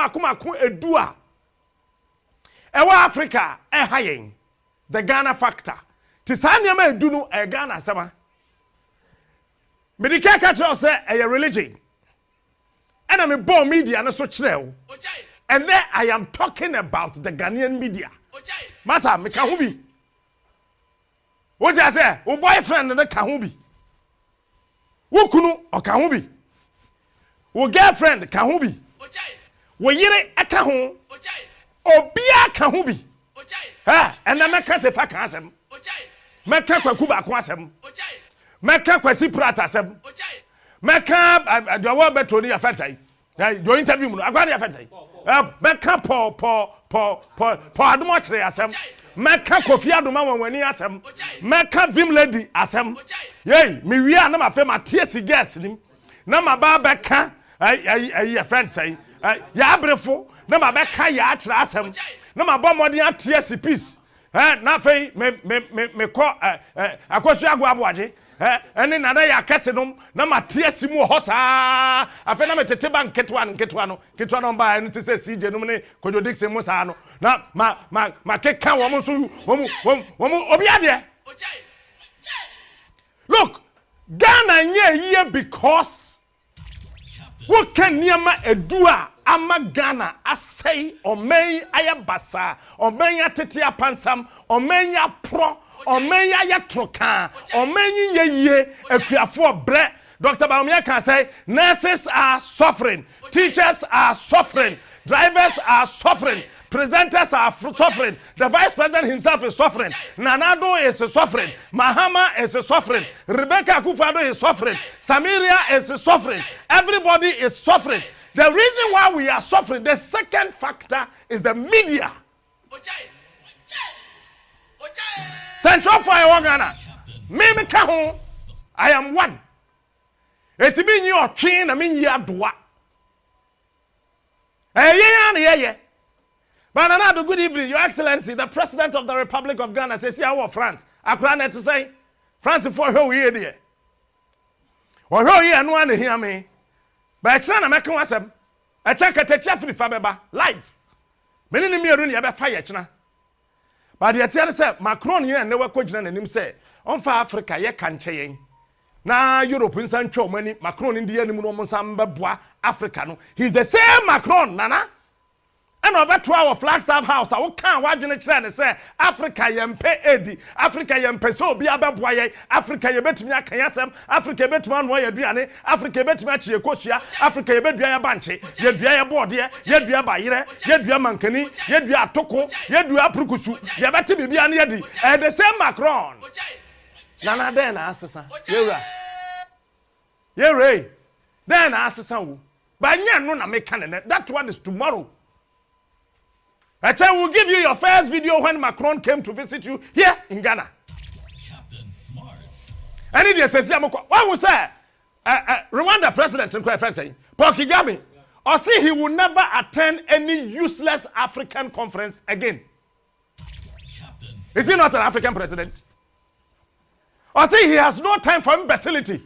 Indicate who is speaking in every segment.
Speaker 1: Makumako edua ewa Africa hayen the Ghana factor tisanya ma edunu Ghana asema medika ka tell say religion and me born media no so kyerɛw and then I am talking about the Ghanaian media masa me ka ho bi what you say o boyfriend no ka ho bi wo kunu o ka ho bi wo girlfriend ka ho bi wo yire aka ho obia ka ho bi ha ena meka se fa ka asem meka kwaku ba ko asem meka kwasi prata asem meka adowo betoni ya fatai your interview mu agwa ya fatai meka po adomo kire asem meka kofi adoma wanwani asem meka vim lady asem yei me wi na ma fe ma tie sigas nim na ma ba beka ay friend say ya abrefo na ma beka ya akira asem na ma bo modern atie si peace na fe me ko akosu agwa aboaje ene nana ya kese nom na ma tie si mu ho saa afa na metete ba nketwa no ba enu te se CJ nom ne Kojo Dixon mu saa no na ma keka wo mo so wo mo obi ade look Ghana nye because wo kan niama edua ama Ghana asai omen ayabasa omen atete apansam omen ya pro omen ya troka omen ye akuafo bre Dr. Baumia can say nurses are suffering, teachers are suffering, drivers are suffering, presenters are suffering, the vice president himself is suffering, Nanado is suffering, Mahama is suffering, Rebecca Akufo-Addo is suffering, Samiria is suffering, everybody is suffering. The reason why we are suffering, the second factor is the media. Central Fire Ghana. Me ka I am one. It mean you are train, I mean you are dwa. Yeah. But another good evening, Your Excellency, the President of the Republic of Ghana says, "See our France." I can't to say, France for who here there. Or who here no one hear me. But China make one some. I check at the Jeffrey Fabeba live. Many me run ya be fire China. But the tell say Macron here and never question and him say, on for Africa ye can change. Na European Sancho money Macron in the enemy no samba bois Africa no. He's the same Macron, Nana. And over to our Flagstaff house, I can't watch in the channel say Africa yempe edi, Africa yempe so be ababoye, Africa yebet me akayasem, Africa bet man wa yaduane, Africa bet me achi ekosia, Africa yebet dua ya banche, yedua ya board ye dua bayire, yedua mankani, yedua atoko, yedua prukusu, yebet bibia na yedi. The same Macron. Nana den asesa. Yere. Den asesa wo. Ba nya no na make can that one is tomorrow. I will give you your first video when Macron came to visit you here in Ghana. Captain Smart. And it says, what was that? Rwanda president, Paul Kagame, or see he will never attend any useless African conference again. Is he not an African president? Or see he has no time for imbecility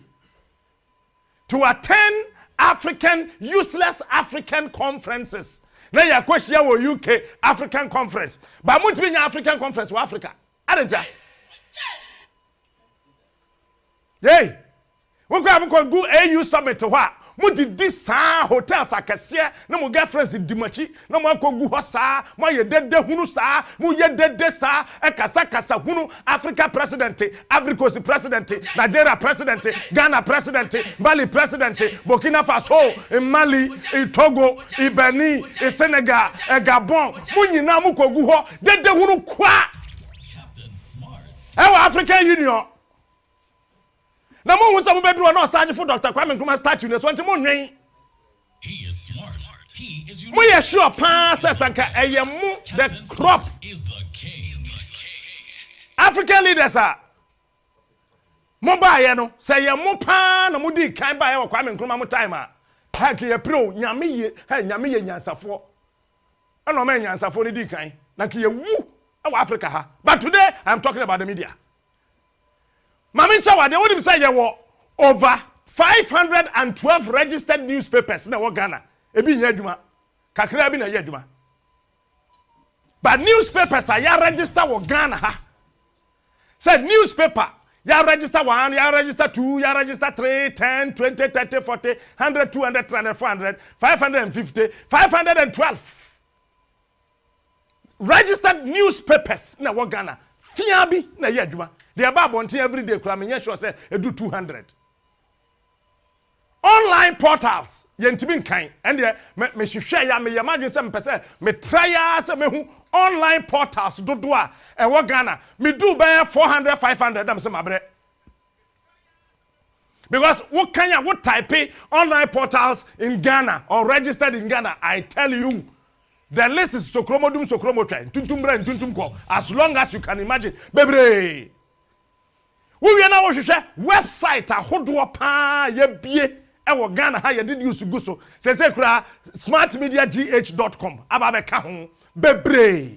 Speaker 1: to attend useless African conferences. Na ya kwashia wo UK African conference. Ba mo timi nya African conference wo Africa. Adenta. Yey. Wo kwa mo go AU summit ho a mo didi saa hotels akese na mo girlfriends dimachi na mo akogu ho saa mo ye dede hunu saa mo ye dede saa e kasa hunu Africa president, Ivory Coast president, Nigeria president, Ghana president, Mali president, Burkina Faso, Mali, Togo, Benin, Senegal, Gabon mo nyina mo kogu ho dede hunu kwa Captain Smart. African Union. Na mo wusa mo bedro na osaje for Dr. Kwame Nkrumah statue ne so nti mo nwen. He is smart. He is unique. Mo ye sure pa sanka eyemu the crop is the king. African leaders are Mobile no say ye mo pa na mudi kan ba ye wo Kwame Nkrumah mo time a ha ke ye pro nyame ye nyansafo ana o ma nyansafo ni di kan na ke ye wu e wo Africa ha. But today I'm talking about the media. Mami Chawa de wodim say ye wo over 512 registered newspapers na wo Ghana ebi nya adwuma kakra bi na ye adwuma. But newspapers are ya register wo Ghana ha. Said newspaper ya register 1, ya register 2, ya register 3, 10, 20, 30, 40, 100, 200, 300, 400, 550, 512. Registered newspapers na wo Ghana. Fiabi na ye adwuma. They are bonti every day kura me sure say e do 200. Online portals yentimi nkan and me hwehwe ya me yamadwe se mpese me try se me hu online portals dodo a e wo Ghana me do be 400 500 am se mabre. Because what can you what type online portals in Ghana or registered in Ghana, I tell you the list is sokromodum sokromotwa tuntumbra tuntumko as long as you can imagine bebre. We na wo hwehwe website ahodo pa ye bie ewo Ghana ha ye did use to go so say kura smartmediagh.com aba ka ho bebre.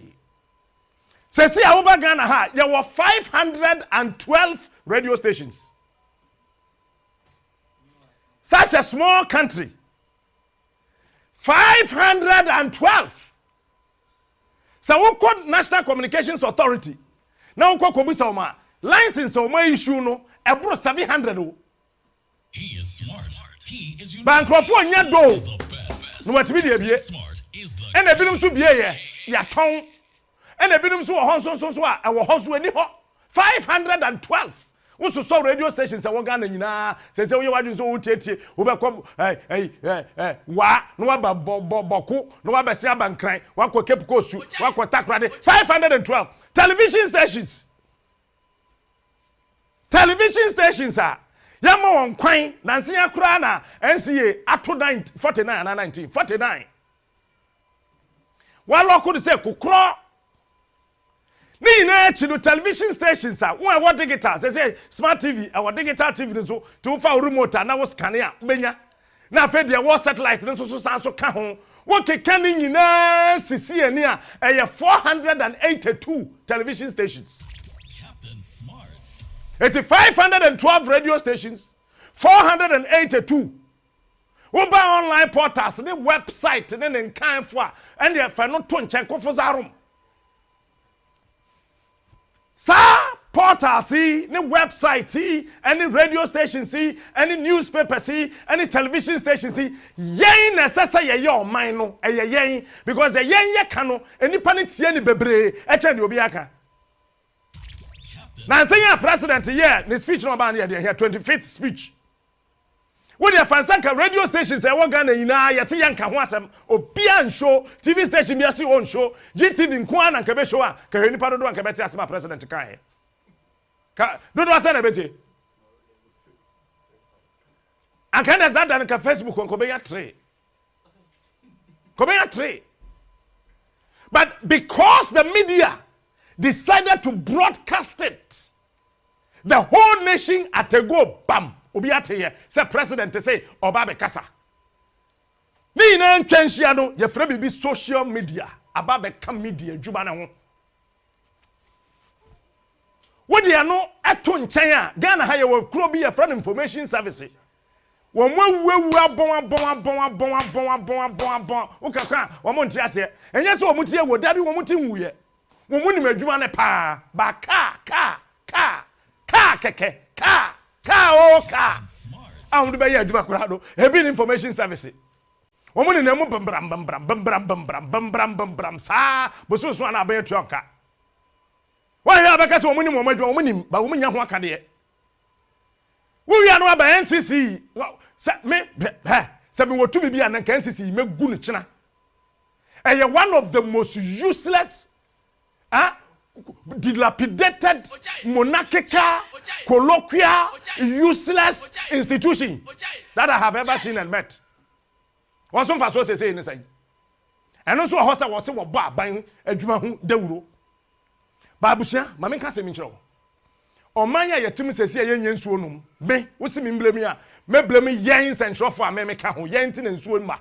Speaker 1: Say see awoba Ghana ha ye were 512 radio stations. Such a small country. 512. So we call National Communications Authority. Now we call Kobisa Oma. License Oma issue no ebro 700.
Speaker 2: He is smart. He is unique.
Speaker 1: Bankrofo nya do. No watimi de bie. And ebinum so bie ye ya ton. And ebinum so ho so a e wo ho so ani ho. 512. We so radio stations e wo Ghana nyina. Say we wadun so wo tietie. Wo be kom wa no wa ba boku no wa be se abankran. Wa ko Cape Coast, wa ko Takrade. 512 television stations. Television stations are Yama on kwan nansi akura na NCA ato 49 na 1949. Walo could say kukro. Ni na chido television stations are what digital say smart TV our digital TV so to fa remote na wo scan ya benya na fe de wo satellite so so ka ho wo keka ni nyina sisi ani a 482 television stations.
Speaker 2: Captain Smart.
Speaker 1: It's 512 radio stations, 482. Uba online portals, the website, and then kind for and the final Tonchenko for Zarum. Sa portal see, the website see, any radio station see, any newspaper see, any television station see, yen necessary your mind no, a yen because a yen yakano, any panic any bebre, echen obiaka. Now saying president here, the speech no ban here 25th speech. When you fansanka radio stations e wo Ghana nyina yesi yanka ho asem obia show TV station bia si on show GTV nko na nka be show a ka hwe nipa dodo nka beti asema president kan ka dodo asa na beti anka na zada nka Facebook nko be ya 3 ko be ya 3 but because the media decided to broadcast it, the whole nation at a go bam obi ateye say president say oba be kasa ni na ntwanhia no ye fra bibi social media aba be ka media dwuma na ho wodi ano eto nchen a Ghana ha ye wo kuro bi ye fra information service wo mwawu abon ukaka wo mo ntia se enye se wo mutie wo dabi wo muti nwuye wo mu nim adwuma ne pa ba ka keke o ka ahun be ya adwuma kura do ebi information service wo mu ne mu bambram sa boso na aban tuanka wo ya abaka se wo mu nim wo adwuma wo mu nim ba wo mu nya ho aka de wo ya no aba NCC me se me wotu bibia na NCC me gu no kina one of the most useless dilapidated, monarchical, colloquial, useless institution that I have ever seen and met. What's some for say inside? And also, horse was a bar buying a Juma deuro. Babusia, Mammy Cassim. Omanya yetim sesi yenye nsuo num. Me, wosi me blame a. Me blame yen sentro a me meka ho yen tin nsuo ma.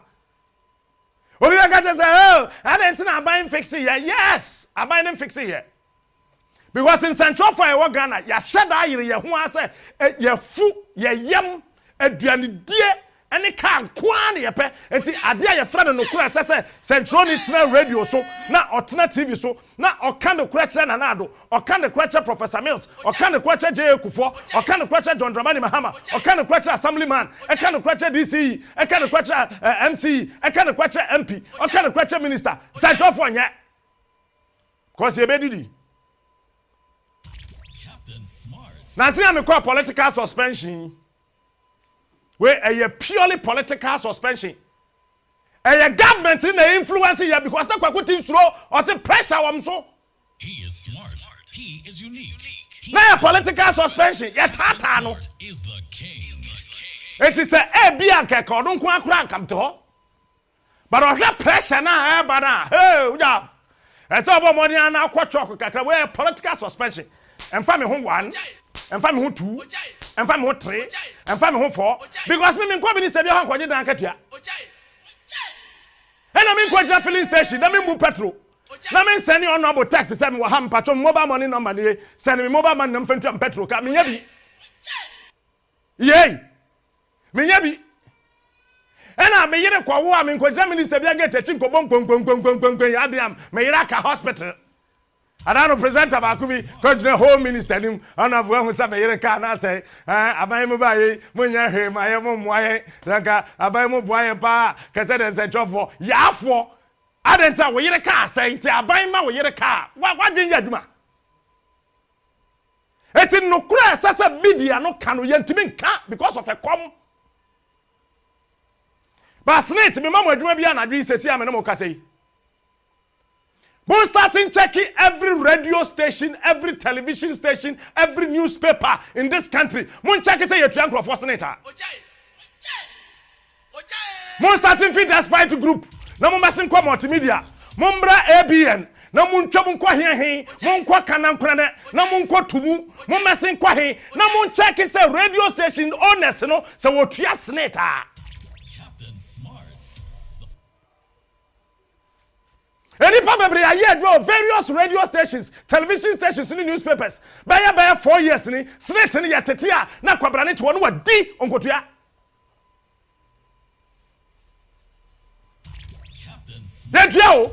Speaker 1: Obi ka say, "Oh, I didn't na aban fix it here." Yes, aban didn't fix it here. Because in Central for a Ghana, ya shada yire ye ho ase ye fu ye yam aduane die ene kan kwan ye pe enti ade a ye fra no kura se Central ni tena radio so na otena TV so na oka no kura kire na nado oka no kura kire Professor Mills oka no kura kire J Kufo oka no kura kire John Dramani Mahama oka no kura kire Assemblyman oka no kura kire DCE oka no kura kire MC oka no kura kire MP oka no kura kire Minister Central for nya cause ye be didi. Now see I'm call political suspension. Where a purely political suspension. A government in the influence here because that's what is slow or say pressure on so.
Speaker 2: He is smart. He is unique.
Speaker 1: Now a political suspension. Yeah, tata no.
Speaker 2: Is the king.
Speaker 1: It is a be and keko don't come to. But on that pressure now, but hey, yeah. And so about money and now quite chocolate kakra where political suspension. And family home 1. And family who 2, and family who 3, and family who 4, because me ko minister bi han kwaje dan katua. And I mean kwaje filling station, na me move petrol. Na me send you honorable tax say me wa ham patro mobile money number ni send me mobile money number fentu petrol ka me nya bi. Yei. Me nya bi. And I me yire kwa wo a me kwaje minister bi get chin ko bon ya dem me yire ka hospital. I don't know present about could be coach the home minister him on of one who say me car na say abai mo baye mo nya hwe ma ye mo moaye nka abai mo boaye pa ka say den say twofo yafo adenta wo yire car say ti abai ma wo yire car wa dwen ya duma eti no kura sasa media no kan ye ntimi nka because of a com but snate me mama adwuma bia na dwen sesi ame no mo ka say. We're starting checking every radio station, every television station, every newspaper in this country. Mun check say you try for senator. Mun starting feed the spy to group. Na mun basin kwa multimedia. Mun bra ABN. Na mun twabun kwa he. Mun kwa kanam krane. Na mun kwa tumu. Mun basin kwa he. Na mun check say radio station owners no say wo tua senator.
Speaker 2: Captain Smart.
Speaker 1: Any probably a year ago, various radio stations, television stations, in the newspapers. By 4 years, ni snake ni ya tetia na kwabrani to one word D onkotua. Then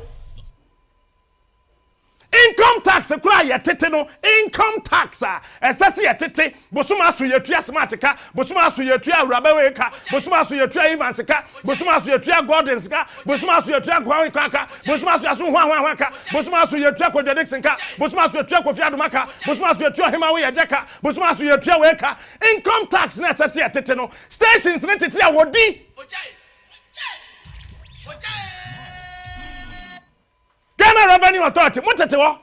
Speaker 1: income tax kura ya tete no income tax esase ya tete bosuma so ya tua smart ka bosuma so ya tua rabawe ka bosuma so ya tua evans ka bosuma so ya tua gordons ka bosuma so ya tua gwan ka bosuma so ya so hwan ka bosuma so ya tua kodedixon ka bosuma so ya tua kofi adoma ka bosuma so ya tua hemawe ya jeka bosuma so ya tua we ka income tax na esase ya tete no stations na tete ya wodi Ghana Revenue Authority, mutete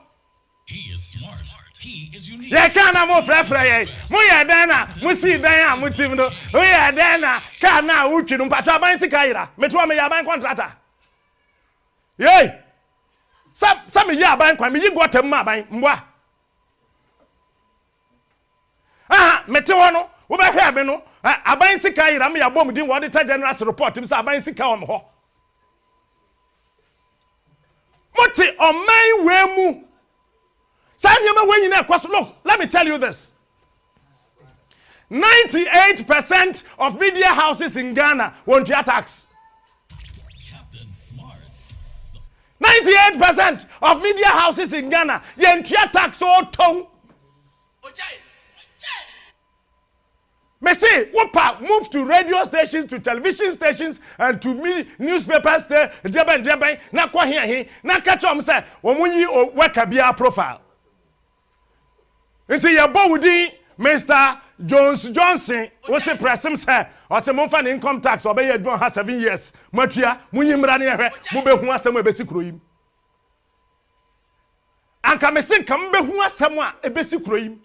Speaker 2: He is smart. He is unique.
Speaker 1: Ye kana mo frefre ye. Mo ye dana, mo si dan a mo tim do. O ye dana, kana utwi no mpacha ban sika yira. Meto me ya ban contractor. Yey. Sam me ya ban kwan me yi gotem ma ban mboa. Aha, mete wo no, wo be hwe abe no. Aban sika yira me ya bom din wo auditor general report mi say aban sika o me ho. Moti oman wemu. Sanyama when you know, look, let me tell you this. 98% of media houses in Ghana won't pay tax.
Speaker 2: Captain Smart.
Speaker 1: 98% of media houses in Ghana won't pay tax or tongue. Me say, Whopa move to radio stations, to television stations, and to newspapers. Diaben, na kwa here, na catch on say, Omunyi or Wakabia profile. Until your body, Mr. Johnson, was a pressum, sir, or some monthly income tax, or bay has 7 years. Matia, Munimrania, Mube who has some basic room. And come and come be who has someone a basic room.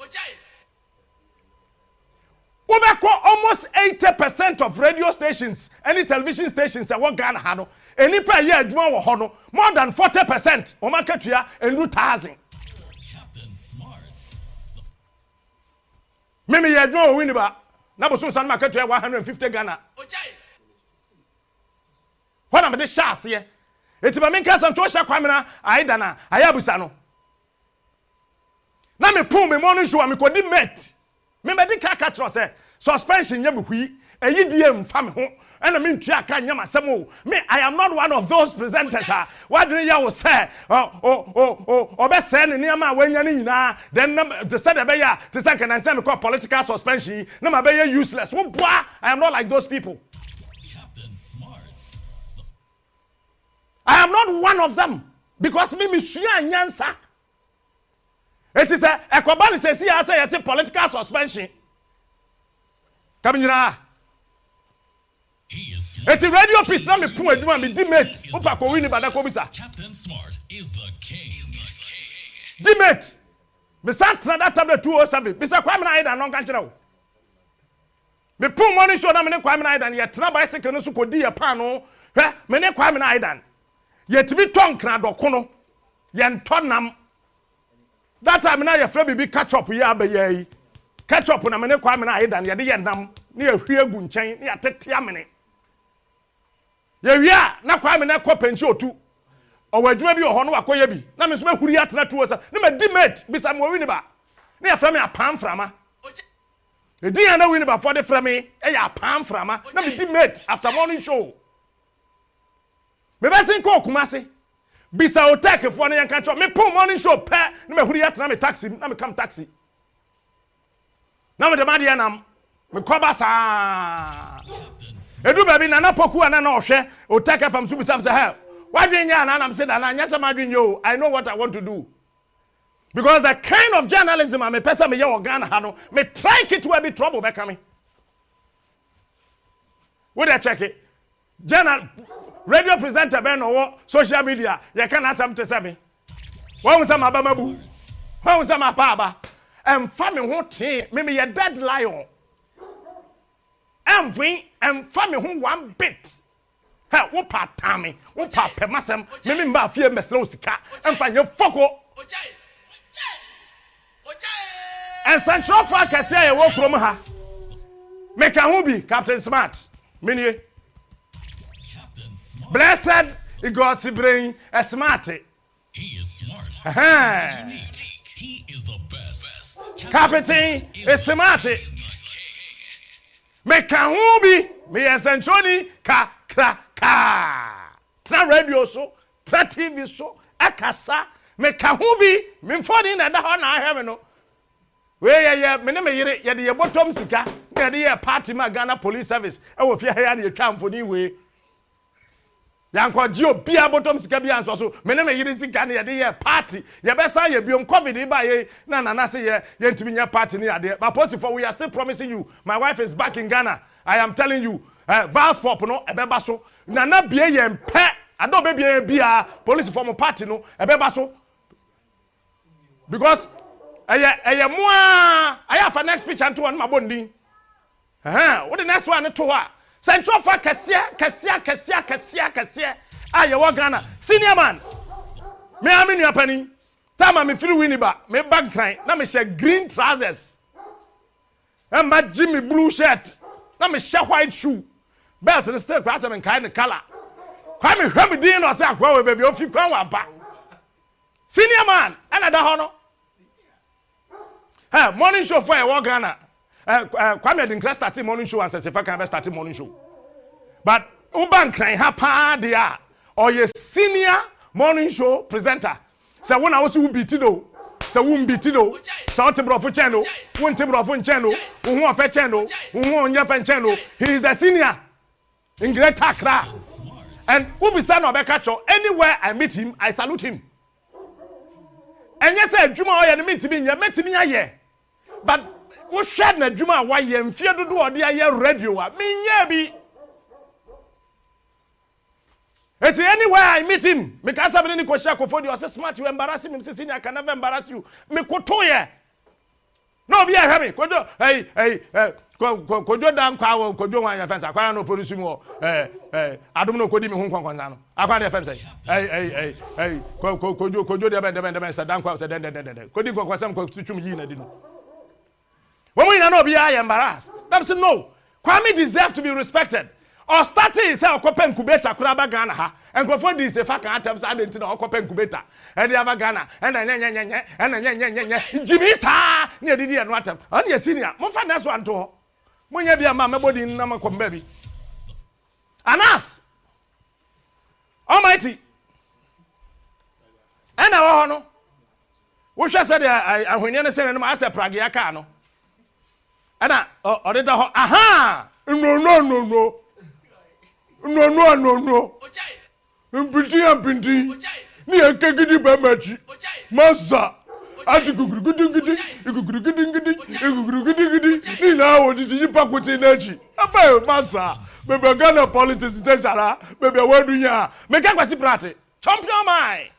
Speaker 1: Almost 80% of radio stations, any television stations that want Ghana Hano, any per year, more than 40%, Omakatua and 2,000.
Speaker 2: Captain Smart.
Speaker 1: me ye adwuma win ba na bosom san market 150 Ghana what am the shas here eti ba me nka sam to hya kwamena aida na ayabusa no na me pum me morning show me kodi met me be di kaka tro say suspension nya me hui eyi die mfa me ho ena me ntua aka nya masem o me I am not one of those presenters what do you will say be say ne niam a wanya ne nyina then the said be ya to say can I say me call political suspension na ma be useless wo boa I am not like those people.
Speaker 2: Captain Smart.
Speaker 1: I am not one of them because me sua nyansa. It is a kwabani say say political suspension. Kabinjira.
Speaker 2: He is smart.
Speaker 1: It's a radio piece na me pun aduma me dimate. Opa ko win bada ko bisa.
Speaker 2: Captain Smart is the king.
Speaker 1: Dimate. Me santra that tablet 207. Bisa kwame na ida no kan kire wo. Me pun morning show na me ne kwame na ida ye tra bicycle no so ko di ye pan no. Hwe me ne kwame na ida. Ye tibi ton kra doko no. Ye ntonam. That time na ye fra bibi catch up ye abaye. Catch up na me ne kwame na ida ye de ye nam. Ni ehwie gu nchen ni atete amene ye wia na kwa me na kɔ penchi otu owadwuma bi ohɔ no wakoya bi na me so mahuri atena tuo sa ne ma dimate bisa mo wi ne ba ne afra me apam frama e dia na wi ne ba for the frame e ya apam frama na me dimate after morning show me be sin ko kumase bisa o take fo ne yanka cho me pon morning show pe ne mahuri atena me taxi na me kam taxi na me de ma dia nam me koba sa edu baby na poku ana na ohwe o take from subisam say help wadwenya na am say na anya say madwenyo I know what I want to do because the kind of journalism am a person me ye organ ha no me try it to be trouble be coming we dey check it journal radio presenter be no social media ye can asam te say me won say mabamabu won say mapaba em fa me ho te me ye dead lion and family who one bit. Hey, what part time? What part pemasem? Me mba fie mesro sika. And find your foko. And Central Park I say walk from her. Make a hobby, Captain Smart. Mini.
Speaker 2: Captain Smart.
Speaker 1: Blessed he got to bring a smarty.
Speaker 2: He is smart.
Speaker 1: Uh-huh.
Speaker 2: He is unique. He is the best.
Speaker 1: Captain is smarty. Me can be me essentially ka. Tra radio so, tra TV so, akasa me can be me foni na da ho na ahwe me no. We ye me ne me yire ye de ye bottom sika, ye de ye party ma Ghana Police Service. E wo fie ha na ye twa mfoni we. Yanko ji obi a bottom sika bi anso so, me ne me yire sika na ye de ye party. Ye be sa ye biom COVID ba ye na say ye ntimi nya party ni ade. But possible we are still promising you. My wife is back in Ghana. I am telling you, Vals Pop no ebeba so na bie ye mpe ado be bia police form party no ebeba so because eye moa aya for next speech anto on mabondin what the next one to ha Central for kasia aye wo Ghana senior man me aminu apani tama me free winiba me bag cry na me share green trousers and my Jimmy blue shirt na me share white shoe belt and still cross and kind of color kwame hwam din no say akwa we baby ofi kwan wa ba senior man another hono morning show for a Ghana kwame din start morning show and say if I can start morning show but uban cry ha pa dia or your senior morning show presenter say when I was who beat do say who beat do say what brofo channel won te brofo channel who afa channel who onye fa channel he is the senior in Great Accra. And Ubisa no bekacho anywhere I meet him, I salute him. And yes, Juma or you meet me, you met me a but who shed na Juma why you fear to do or the year radio? Me be. It's anywhere I meet him. Me can't have any question for you. I say smart, you embarrass him. Sissy, I can never embarrass you. Me kotoye. No, be a happy. Hey. Kojo dam kwa kojo wan ya fence akwa no produce mu adom no kodi me hu kwankwanza no akwa na fence hey kojo de ben say dan kwa say den kodi kwankwansam kwa twum yi na di no When we know be embarrassed. Them say no. Kwame deserve to be respected. Or starting is a okope incubator kuraba Ghana ha. And go for this if I can't have something to okope incubator. And the other Ghana and Jimmy sa near Didi and Water. On your senior. Mo fa next one to. Mo nya bia ma body na makom baby. Anas. Almighty. And I no. We shall say I when you say no I say Prague car no. And aha! No. Mpinti. Ni ekegidi ba machi. Masa. Ati gugurugudi. Ni na wo titi yipa kwoti na chi. Afa masa. Bebe Ghana politics say sara. Bebe wadunya. Meka kwasi prate. Champion mai.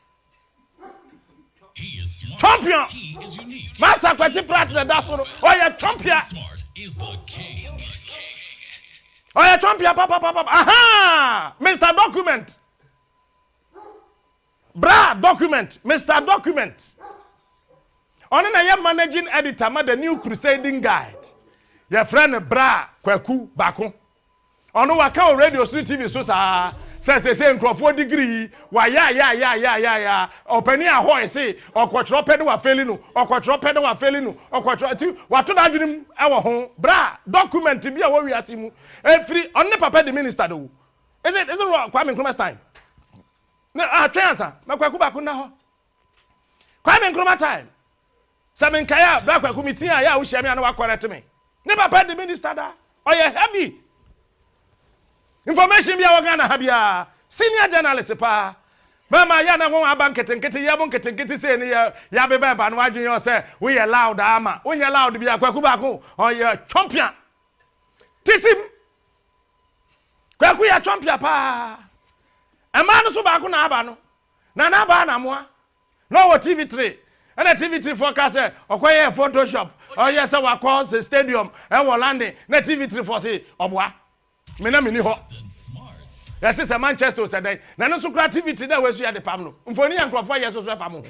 Speaker 2: He is smart.
Speaker 1: Champion.
Speaker 2: He is unique.
Speaker 1: Masa kwasi prate na daforo. Oya champion.
Speaker 2: Smart is the king.
Speaker 1: Oya champion papa. Aha! Mr. Document. Bra document. Mr. Document. On na managing editor ma the new crusading guide. Your friend Bra Kwaku Bako. Ono waka o radio street TV so sa say nkrofo degree wa ya opani ahoy say okotro pede wa feli no okotro ti wato da adwunim e wo ho Bra document bi a wo wiase mu efri on papa the minister do. Is it Kwame Nkrumah's time? Na transa makwaku Bako na ho. Kwame Nkrumah time. Samin kaya Bra Kwaku mitia ya wo hia me na wa correct me. Ne papa the minister da. Oye heavy. Information bia wagana habia senior journalist pa mama ya na won aba nketenkete ya bon nketenkete say ne ya beba ba no adwen yo say we are loud ama we are loud bia Kwaku Bako on your champion tisim Kwaku ya champion pa e ma no so Bako na aba no na aba na moa no wo TV3 and the TV3 forecast say okoye Photoshop yes we call the stadium e wo landing na TV3 for say oboa me na me ni ho. Yes, it's a Manchester said. Na no so creativity that we see the pam no. Mfoni yankrofo yes so fa mo.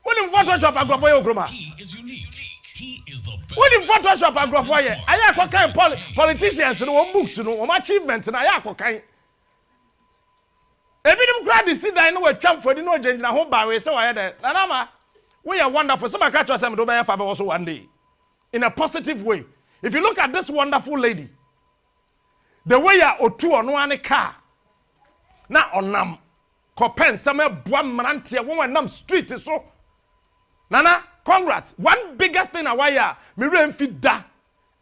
Speaker 1: Woni Photoshop agrofo ye ogroma.
Speaker 2: He is unique. He is the best.
Speaker 1: Woni Photoshop agrofo ye. Aya akokan politicians no won books no won achievements na aya akokan. Ebinim crowd the sit down no we twam fodi no genjina ho ba we say we there. Na ma we are wonderful. Some catch us am do be fa be also one day. In a positive way. If you look at this wonderful lady, the way ya otu ono ane car na onam kopen some boa mrantie won nam street so nana congrats one biggest thing awaya me remfi da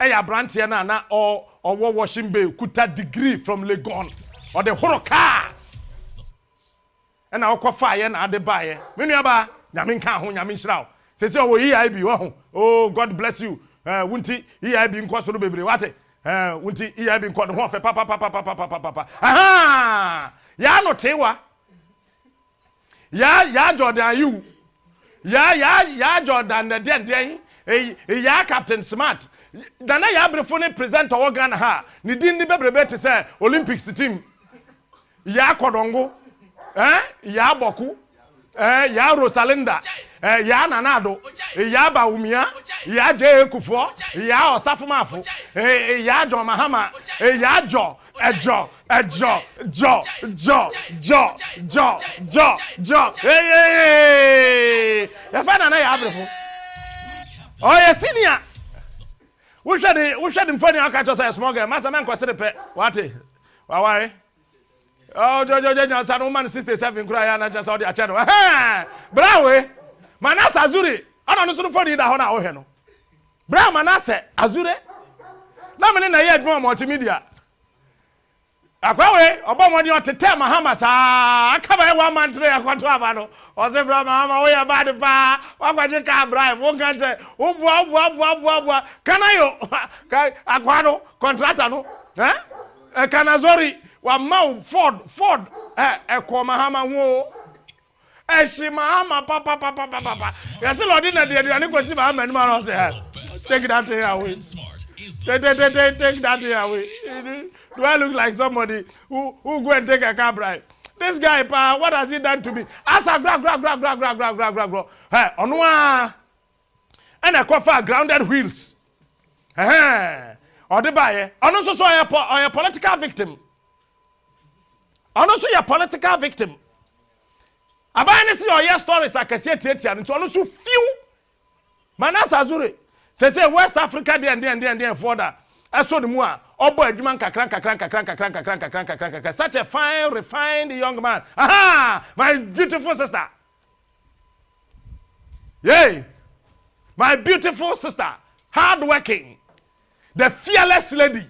Speaker 1: eya brantie na or washing bay kuta degree from Legon or the horo car and na okofa ye na ade ba ye me nuaba nyame nka ho nyame nhirawo se se o EIB wo ho oh God bless you wunti EIB nkoso no bebre wate wunti EIB nkodo ho fe papa aha ya no tewa ya Jordan you ya Jordan the den ya Captain Smart dana ya brefo ne present organ ha ni din ni bebrebe te say Olympics team ya Kodongo ya Boku ya Rosalinda ya Nanado ya Baumia ya Je Kufo ya Osafumafo ya John Mahama ya Jo hey ya fana na ya abrefo oh ya senior we should mfani aka cho say small girl masa man kwese pe wate waware oh jo san woman 67 kura ya na chance all the achado brawe manasa azuri ana no so foni da ho na wo hwe no bra manasa azure na me na ye adwuma multimedia akwawe obomodi otete mahama sa akaba e one man three akwato aba no o se bra mahama we ya bad pa wakwaje ka bribe won kan je obu kanayo ka akwano contractor no kanazori wa mau Ford ko mahama wo eshi mahama papa yesi lodi na de ani kwesi mahama ni ma no say take that thing away take that thing away. Do I look like somebody who go and take a car bribe? This guy, pa, what has he done to me? Asa gra. Hey, onwa. And I cover grounded wheels. Ode baye ono so oye political victim. Ono so ye political victim. Abaye ne si oye stories akase tiatia nti ono so few manasa azure say West Africa dey for that eso de mu a obo adwuma nkakran such a fine refined young man. Aha, my beautiful sister. Yay, my beautiful sister, hardworking, the fearless lady,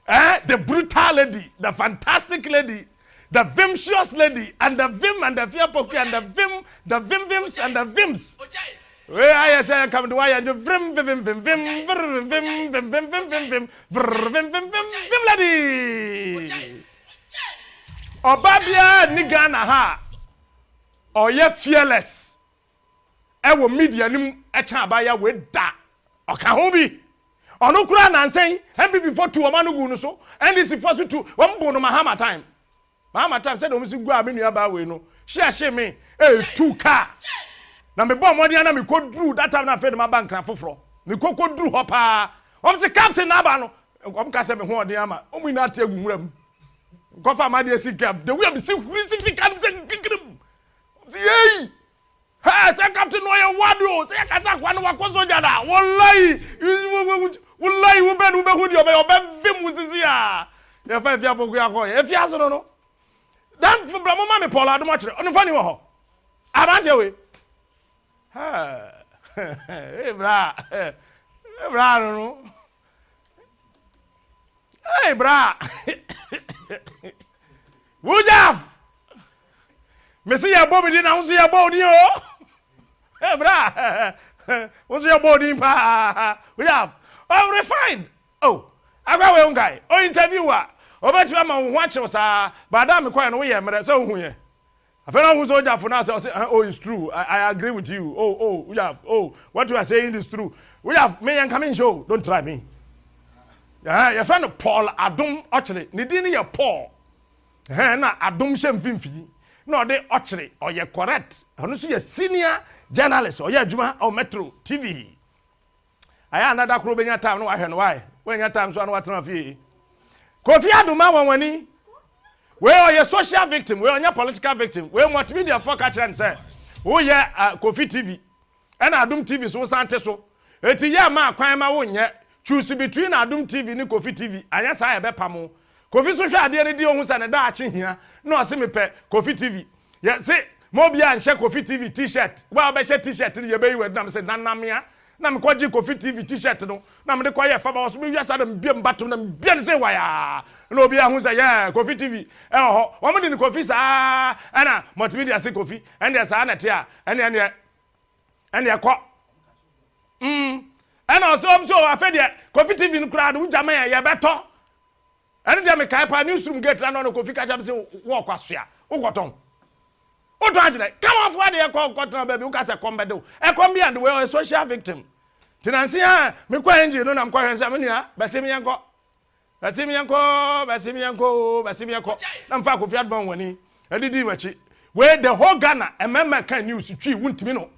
Speaker 1: the brutal lady, the fantastic lady, the vimsious lady, and the vim and the fear poke and the vims and the vims. Where I say come to why and the vim lady. Obabia nigga na ha. Oye fearless. Ewo media nim echa abaya we da. Oka ho bi. Ono kura nansen, he before two omanu gu no so, and this for so two, one bo no mahama time. Mahama time said o mi si gu amenu aba we no. She me, two car. Na me bo modi na me ko dru that time na fe ma bank na foforo. Me ko dru ho pa. O se captain na aba no. Kom ka se me ho ode ama. O mu na ta gu nwuram. Ko fa ma de sika. The way be significant say gigrim. Yey. Ha, say captain no ye wado. Say ka sa kwa no wa ko soja da. Wallahi. Wallahi wo be hu di obe vim usisi a. Ye fa fia poku akọ. E fia so no. Dan for bra mama me Paula do ma kire. Onu fa ni wo ho. Abante we. Ha. Hey bra. Hey bra no. Hey bra. Wujaf. Me see ya bobi di na unso ya bodi o. Hey bra. Unso ya bodi pa. Wujaf. Oh refined. Oh. Agwa we ungai. O interviewer. Obetu ama wo ache osa. Bada me kwa no we ye mere se hu ye. Afena who soldier for now say oh it's true. I agree with you. Oh, we have what you are saying is true. We have me and coming show. Don't try me. Your friend Paul Adum actually. Ni din ye Paul. Na Adum shem fimfi. No they actually or you correct. Onu so ye senior journalist or ye adwuma or Metro TV. Aya another kro benya time no ahwe no why. When your time so no watena fie. Kofi Aduma wanwani. We are a social victim, we are a political victim. We multimedia for catch and say, oh yeah, Kofi TV. And Adum TV so sante so. Eti ya ma kwan ma wonye. Choose between Adum TV ni Kofi TV. Anya sa ebe pamo. Kofi so hwa ade ne di ohun sa ne da ache hia. No se me pe Kofi TV. Ye se mo bia nche Kofi TV t-shirt. Wa obe she t-shirt ni ye be yi na me se nanamia. Na me kwaji Kofi TV t-shirt no. Na me de kwa ye fa ba so me wiasa dem biem batom na bia ne se waya. No be ahun say yeah Kofi TV ho wo me de Kofi sa ana multimedia say Kofi and there sa na tia and e ko and also afa de Kofi TV no crowd wo jama ya beto and there me kai pa newsroom gate na no Kofi ka jam say wo kwasoa wo koton wo to agene come off where dey koton baby wo ka say come bedo e come be and we are a social victim tinansi ha me kwa engine no na mkwa hwensa me nua bese me yanko Basimiyanko. Na mfa Kofi Aduma wani. Edidi wachi. We the whole Ghana emema kan news twi wuntimi no.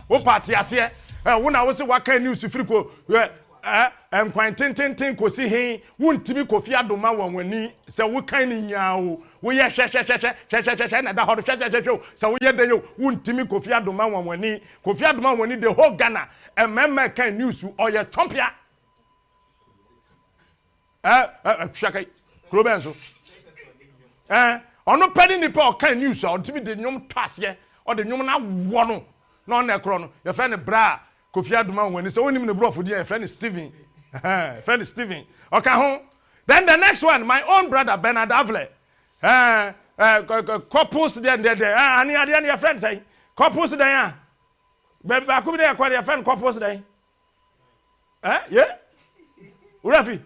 Speaker 1: Wo party ase wo na wo se waka news free ko enkwan tintintin kosi hin wuntimi Kofi Aduma wani se wo kan ni nyaawo wo ye hwehwehwehwe na da ho hwehwehwehwe se wo ye den yo wuntimi Kofi Aduma wani Kofi Aduma wani the whole Ghana emema kan news oye chompia Shakai Krobenso. Ono pedi ni pa kan news o timi de nyom twase o de nyom na wo no na ekro no your friend bra Kofi Aduma wani so onim ne brofo dia your friend Steven friend Steven okay ho then the next one my own brother Bernard Avle couples there ani ade your friend say couples there ba ku bi there kwa your friend couples there yeah Urafi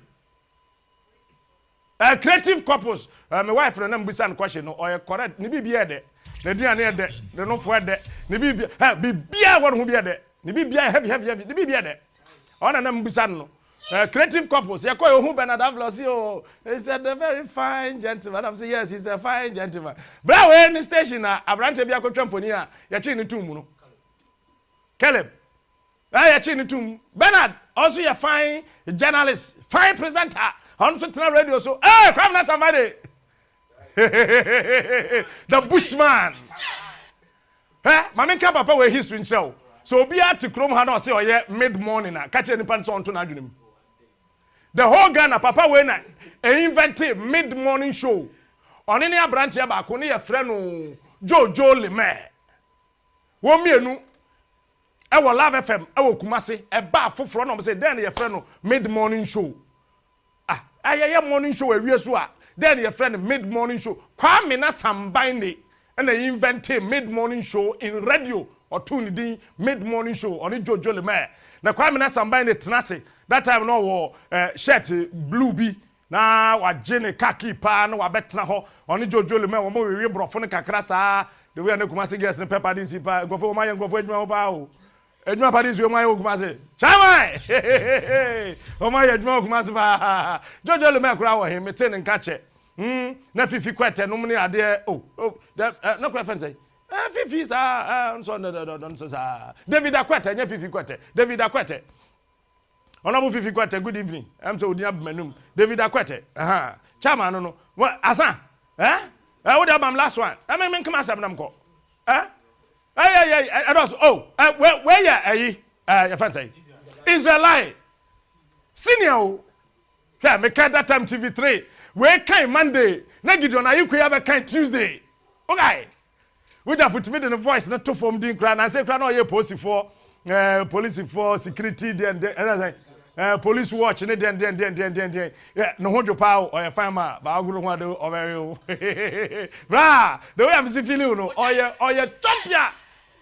Speaker 1: creative couples my wife na mbisa question no or correct ni bibia de na duane de de no fo de ni bibia bibia won ho bia de ni bibia heavy ni bibia de ona na mbisa no creative couples ye call who Bernard Avlos oh he's a very fine gentleman I'm say yes he's a fine gentleman bra we ni station na abrante bia kwatwa mfoni a ye chi ni tum no Caleb ya chi ni tum Bernard also you're fine journalist, fine presenter. On Twitter radio, so come now somebody. The Bushman. Mama papa we history show. So be at to Chrome Hano say, oh yeah, mid-morning, catch any pants on to Nadunim. The whole Ghana, papa we na invented mid-morning show. On any branch about only a friend Joe Lemaire. One me no. I will love FM. I will Kumasi. A bar for front. Say then your friend mid-morning show. I morning show a real so. Then your friend mid-morning show. Kwame na sambine and they invented mid-morning show in radio or tune mid-morning show on Joe Lemaire. Na Kwame na sambine tenase. That time no war shirt blue bee. Na wa jene kaki pa na wa betna ho oni Jojo Lemaire wo mo we brofo ne kakra saa de we na Kumasi guest ne pepper dis pa gofo ma ye gofo adwuma wo ba o adwuma pa dis we ma ye Kumasi chamai o ma ye adwuma Kumasi ba Jojo Lemaire kura wo he mete ne nka che na fifi kwete no ne ade na kwa fen say fifi sa so no sa David Akwete nya fifi kwete David Akwete Honorable Fifi Kwete, good evening. I'm so dear Menum. David Akwete. Chama no. What Asa? What about my last one? I mean come as I'm call. Where your friend say? Israelite. Senior. Yeah, me can't that time TV3. Where can Monday? Negidon, are you could kind Tuesday? Okay. We have put me in the voice not to form the crown and say crown all your policy for police for security then police watch then yeah no hold your power or your farmer but I go want to over you bra the way I'm feeling you know or your champion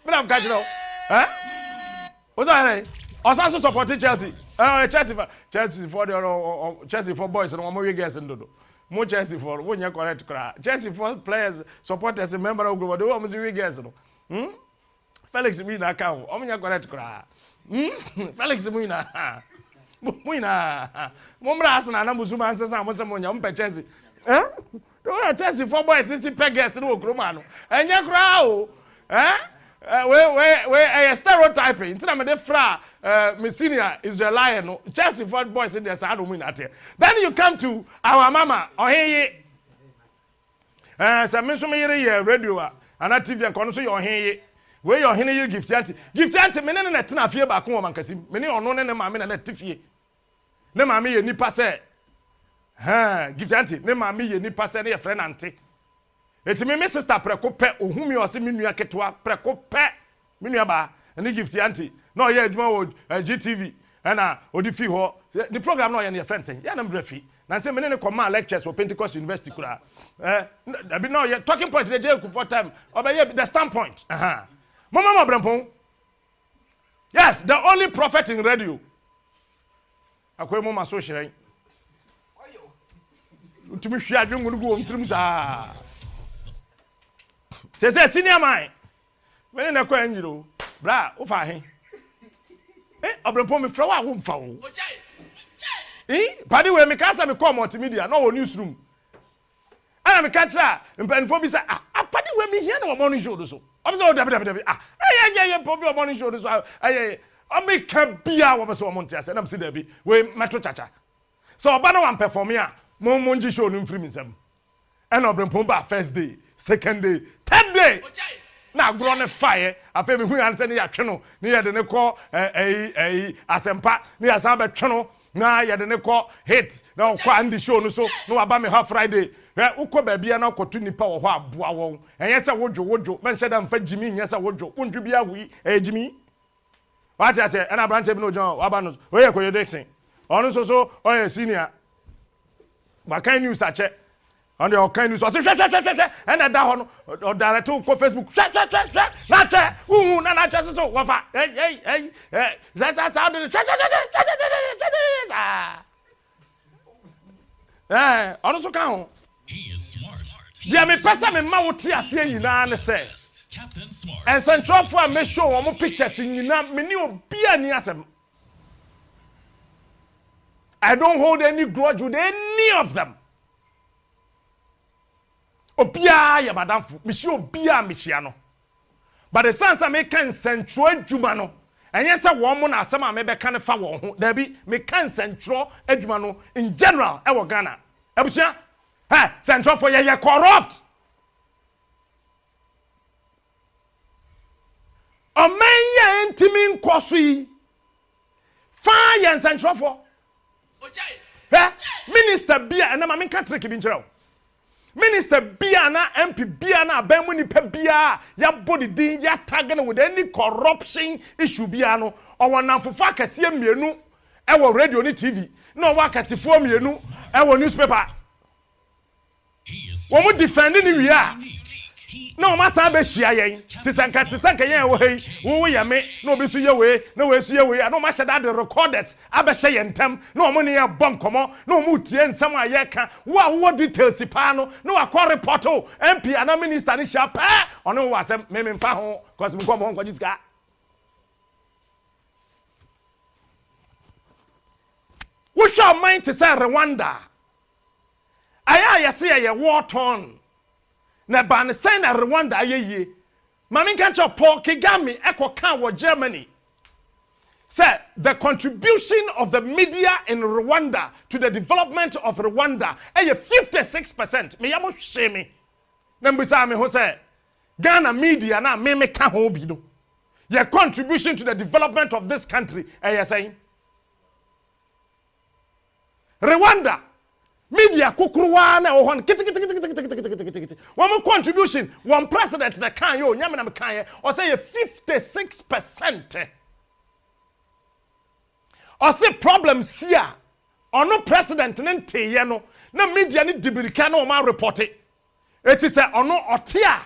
Speaker 1: but I'm catching up what's that also support Chelsea Chelsea for the Chelsea for boys and one more guys and do more Chelsea for when you correct Chelsea for players supporters a member of group the one more guys no Felix Muina account omunya correct kra Felix Muina Momra asna na musuma ansesa amosem onya mpe Chelsea do Chelsea for boys this peggers no kroma no enye kra o we a stereotyping ntina me de fra me senior Israelite no Chelsea for boys in there sa do muina te then you come to our mama oheye sa me so me yere radio ana TV and kono so your oheye where your henny you gift auntie me ne na tena fie ba ko mankasi me ne ono ne maame na tifie ne maame ye nipa se gift auntie ne maame ye nipa se ne ye friend auntie eti me sister preko pe ohumi o se me nua ketwa preko pe me nua ba ne gift auntie no ye adwuma wo GTV na odi fi ho the program no ye ne friend say ya na mbrafi na say me ne command lectures for Pentecost University kura abi no ye talking point the J for time obey the standpoint Mama Brampon. Yes, the only prophet in radio. Akwe mama so shire. Utumi hwi adwen ngunu go ntrim sa. Say senior man. Me na kwa nyiro. Bra, wo fa he. Obrampon me fra wa wo mfa wo. Padi we me kasa me call multimedia no wo newsroom. Ana me catch mpanfo bi say padi we me here na morning show do so. I'm so yeah, probably morning show this. I make bia wo so monte ase na msi da bi we metro chacha. So oba na wan perform ya monji show no mfiri nsam. And obrempon ba first day, second day, third day. Na gro ne fire afa me hu an se ne ya twe no ne ya de ne ko asempa ne ya sa ba twe no na ya de ne ko hit na ko andi show no so no aba me ha Friday uko babia na kotu nipa wo ho aboa won enye se wodwo men hye da mfa jimi enye se wodwo wondwu bia wi jimi what I say na branch bi no John waba no we Koyo Dixon onu so oye senior ba kan news ache on the kan news so hwe and da ho no o direct ko Facebook hwe na che na che so wafa za do onu so kan ho
Speaker 2: He is smart.
Speaker 1: Dia me pesa me ma wote ase nyina ne se.
Speaker 2: Captain Smart.
Speaker 1: And central for me show wo pictures nyina me ni obi ani asem. I don't hold any grudge with any of them. Obia ya madamfo, me shi obia me hia no. But the sense I make can central adwuma no. And yes, a woman as some maybe can follow. There be me can central edumano in general. Ewo Ghana. Ebusia, central for ye corrupt. O man ye intimin kwasui. Fire and central for. Minister Bia and I'm in country kibinjero. Minister Biana, MP Biana, Bemuni Pebia, ya body din, ya tagging with any corruption issue Biano, or one now for Faka CMU, our radio ni TV, no waka si for me, our newspaper. One would defend in we are. No, Massa Beshia, Tisanka, yeah, way, who ya me, no be your way, no way, see your way, no matter that the recorders, Abashay and Tem, no money a buncomo, no muti and some ayaka, what details, Sipano, no a quarry poto, MP and a minister in Shapa, or no was a meme faho, cause we come home, what is got. We shall mind to say Rwanda. I see a war torn. Na ban say na Rwanda ayeye mami kan cho Paul Kagame ekoka wo Germany say the contribution of the media in Rwanda to the development of Rwanda is 56%. Me yamo shame na mbisa me ho say Ghana media na me ka ho bi no your contribution to the development of this country is saying Rwanda media kukuruwa na ohon one contribution one president that can yo nyame na kan or say 56% or say problems here or no president nte ye no na media ni dibirika na o ma report it is say ono otia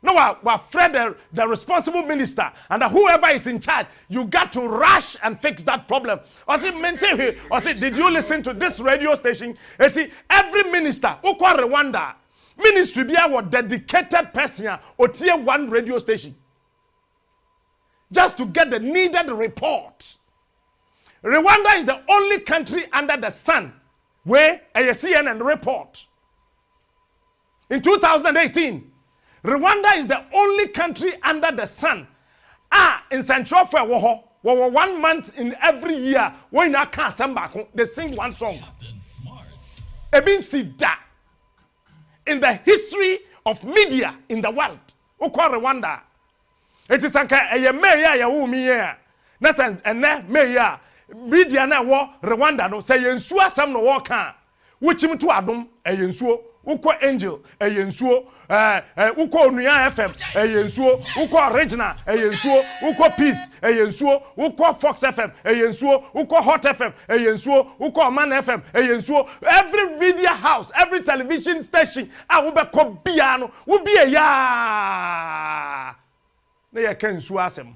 Speaker 1: no wa Fred the responsible minister and whoever is in charge, you got to rush and fix that problem. Or say maintain here. Or say did you listen to this radio station? Every minister who call Rwanda ministry be our dedicated person or tier 1 radio station just to get the needed report. Rwanda is the only country under the sun where a CNN report. In 2018, Rwanda is the only country under the sun. In Central for 1 month in every year, when you can't they sing one song. Sida in the history of media in the world. Who call Rwanda? It is a mayor ya wumi ya. Nasa ene mayor media na wo Rwanda no say yensuo asam no wo kan. Wuchim to adom yensuo. Uko Angel yensuo. Uko Onuya FM yensuo. Uko Original yensuo. Uko Peace yensuo. Uko Fox FM yensuo. Uko Hot FM yensuo. Uko Man FM yensuo. Every media house, every television station ube ko biano ubi ya na ye kan nsuo asem.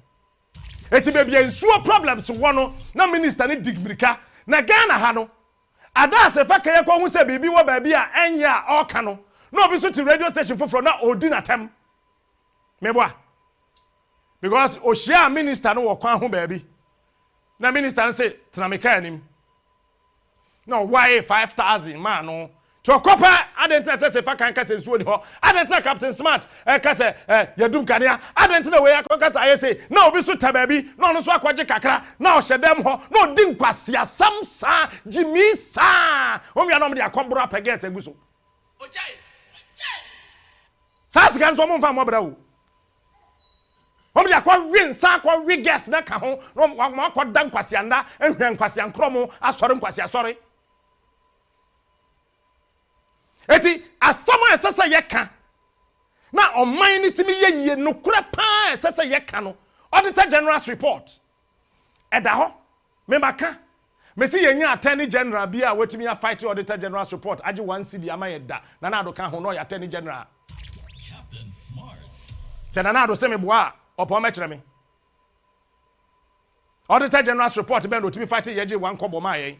Speaker 1: Eti be bia nsuo problems wono na minister ni digmirika na Ghana ha no ada se fa kaye ko hu se bibi wo ba bia enya o ka no na obi so ti radio station foforo na odi na tem meboa because oshia minister no wo kwan ho ba bi na minister say trameka anim no why 5,000 man no to kopa adenta se fa kan ka se nsuo ni ho adenta Captain Smart ka se yadum kanea adenta na we akwa sa aye say na obi so tababi na ono so akwaje kakra na o hyedem ho na odi nkwase asam sa jimi sa o mi anom de akobro apege se guso ojai sa sigan so mo mfa mo bra wo o mi akwa wi nsa akwa wi gas na ka ho no mo akwa dan nkwase anda ehwe nkwase ankromo asore nkwase asore eti asama esesa yeka na oman ni timi ye nokura pa esesa yeka no auditor general's report eda ho me maka me si yenya attorney general bia wetimi ya fight auditor general's report age 1 cedi ama yeda na na do ka ho no ya attorney general Captain Smart se na do se me boa opo ma kire me auditor general's report be no timi fight ye je 1 kobo ma ye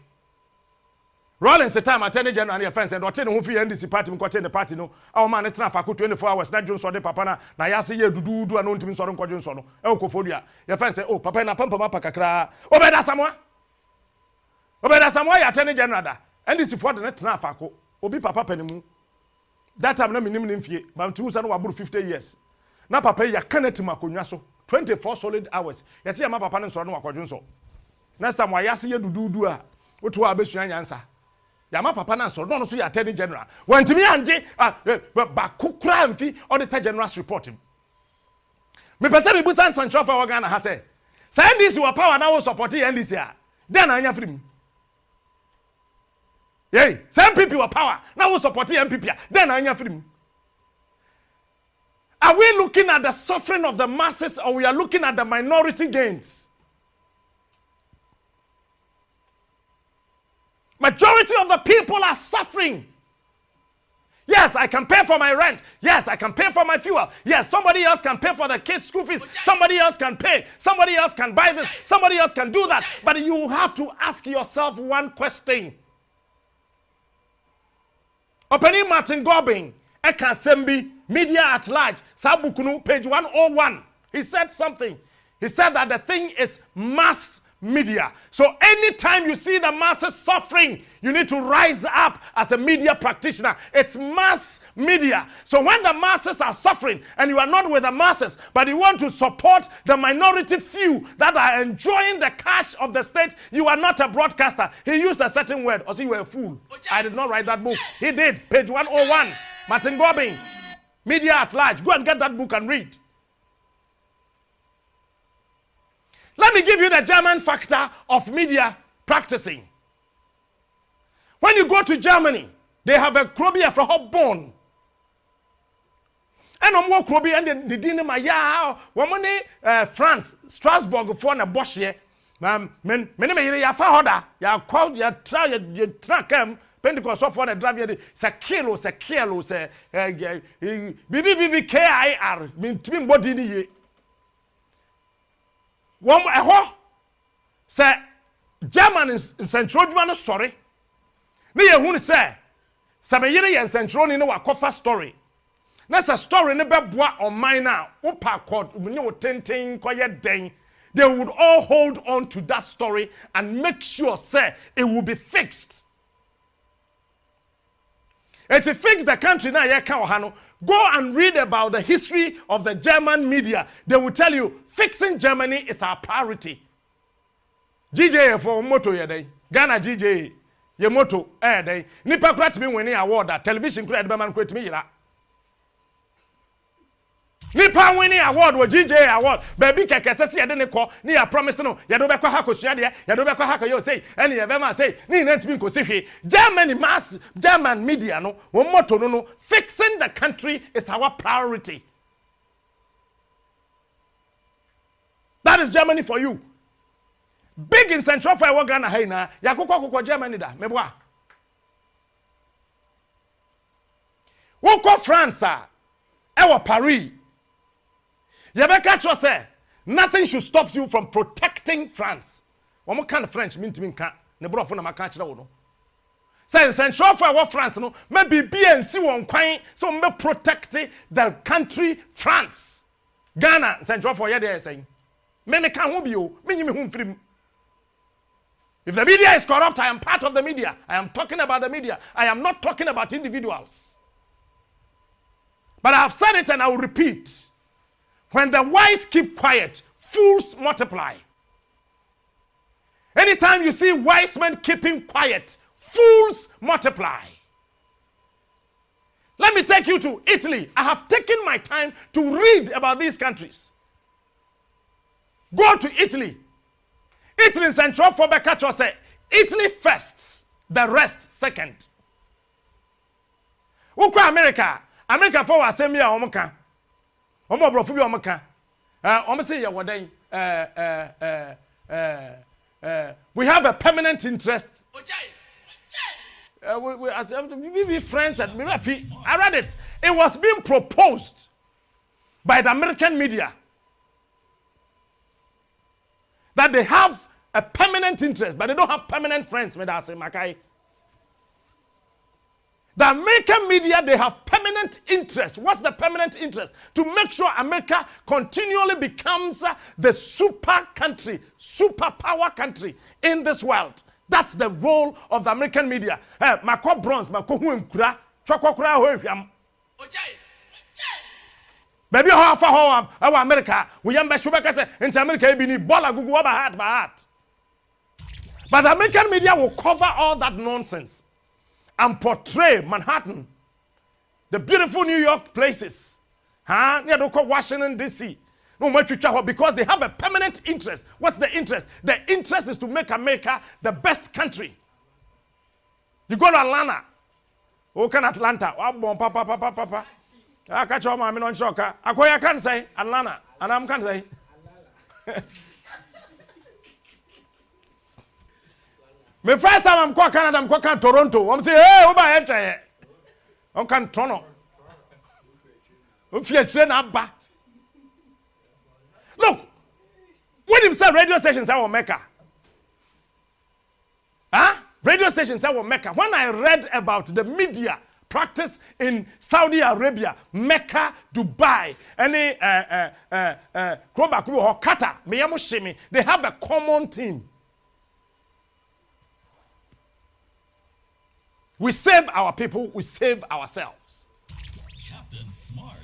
Speaker 1: Rollins the time attorney general and your friends and whatever who feel NDC party mkote the party no our man etra fa 24 hours na Johnson de papa na ya se ye dudu anu ntimi soro nkwo Johnson no e okofodua your friends say oh papa na pampa mapa kakra obeda samwa ya attorney general da NDC for the tena fa ko obi papa panimu that time na minim nimfie ba ntimu sa no waburu 50 years na papa ya kanati makonwa so 24 solid hours. You see, my papa and son no akwadwo so. Next time why yasi ye dudu a wotu abesua nyansa. Ya ma papa na so no so ya attorney general. Wantimi anje ba kokura mfi auditor general's report. Me pese me busan Central for Ghana ha say. Say NDC wa power na wo support NDC a. Den anya free. Yay, some people wa power na wo support MPP a. Den anya free. Are we looking at the suffering of the masses or we are looking at the minority gains? Majority of the people are suffering. Yes, I can pay for my rent. Yes, I can pay for my fuel. Yes, somebody else can pay for the kids' school fees. Somebody else can pay. Somebody else can buy this. Somebody else can do that. But you have to ask yourself one question. Opening Martin Gobbing, Eka Sembi, Media at Large, Sabukunu, page 101. He said something. He said that the thing is mass media. So anytime you see the masses suffering, you need to rise up as a media practitioner. It's mass media. So when the masses are suffering and you are not with the masses, but you want to support the minority few that are enjoying the cash of the state, you are not a broadcaster. He used a certain word. Or so you were a fool. I did not write that book. He did. Page 101. Martin Gobbing, Media at Large. Go and get that book and read. Let me give you the German factor of media practicing. When you go to Germany, they have a Krobia for Hobborn. And no more Krobi and the dinner ya woman France, Strasbourg for a Bosch here. Many ya fahoda, ya called ya try your truck Pentecost of one a drive se kilo, se BBKIR, mean twin body ye. One say German is Central German sorry. Me who say Samayiri and Central in a coffee story. That's a story never bois on mine now. Upa court, ten quiet day. They would all hold on to that story and make sure, say, it will be fixed. And to fix the country now, go and read about the history of the German media. They will tell you, fixing Germany is our priority. GJ for motto yeday. Ghana GJ. Ye motto day. Nipa kwat me winning award that television credit man kwet me yira. Nipa winning award wo GJ award. Baby keke sese ye de ne ko ni ya promise no ye do be kwa hakosua de ye do be kwa haka yo say any ye be ma say ni na ntimi nkosi hwe. German media no wo motto no fixing the country is our priority. That is Germany for you. Big in Central for Ghana hey na yakoko Germany da meboa. Woko France ewo Paris. Yebeka cho say nothing should stop you from protecting France. One kind of French mean to me can ne brofo na maka kire wo no. Say Central for France no maybe BNC won kwan so me protect the country France. Ghana Central for ye dey saying me can ho bio me nyime ho mfrim. If the media is corrupt, I am part of the media. I am talking about the media. I am not talking about individuals. But I have said it and I will repeat. When the wise keep quiet, fools multiply. Anytime you see wise men keeping quiet, fools multiply. Let me take you to Italy. I have taken my time to read about these countries. Go to Italy. Italy Central for Beccacho say Italy first, the rest second. Ukwa America for assembly omoka. Omo brofu bi omoka. Omo say ye wodan we have a permanent interest. We be friends at Mirafi. I read it. It was being proposed by the American media that they have a permanent interest, but they don't have permanent friends. The American media, they have permanent interest. What's the permanent interest? To make sure America continually becomes the super country, superpower country in this world. That's the role of the American media. Mako bronze, mako huemkura, chokokura hoyam. Baby, how far home? Our America. We am Bashubaka into America. Be ni bola gugu by heart. But the American media will cover all that nonsense and portray Manhattan, the beautiful New York places, near Washington D.C. No much because they have a permanent interest. What's the interest? The interest is to make America the best country. You go to Atlanta. Okay, Atlanta. Papa. I catch all my men on shocker. I can't say Atlanta, and I can't say. My first time I'm going Canada, I'm going Toronto. I'm saying, hey, over here. I'm going Toronto. Look, when him say radio stations I will Mecca. Radio stations I will Mecca. When I read about the media practice in Saudi Arabia, Mecca, Dubai, any Krobaku or Qatar, Miyamushimi, they have a common theme. We save our people, we save ourselves.
Speaker 2: Captain Smart.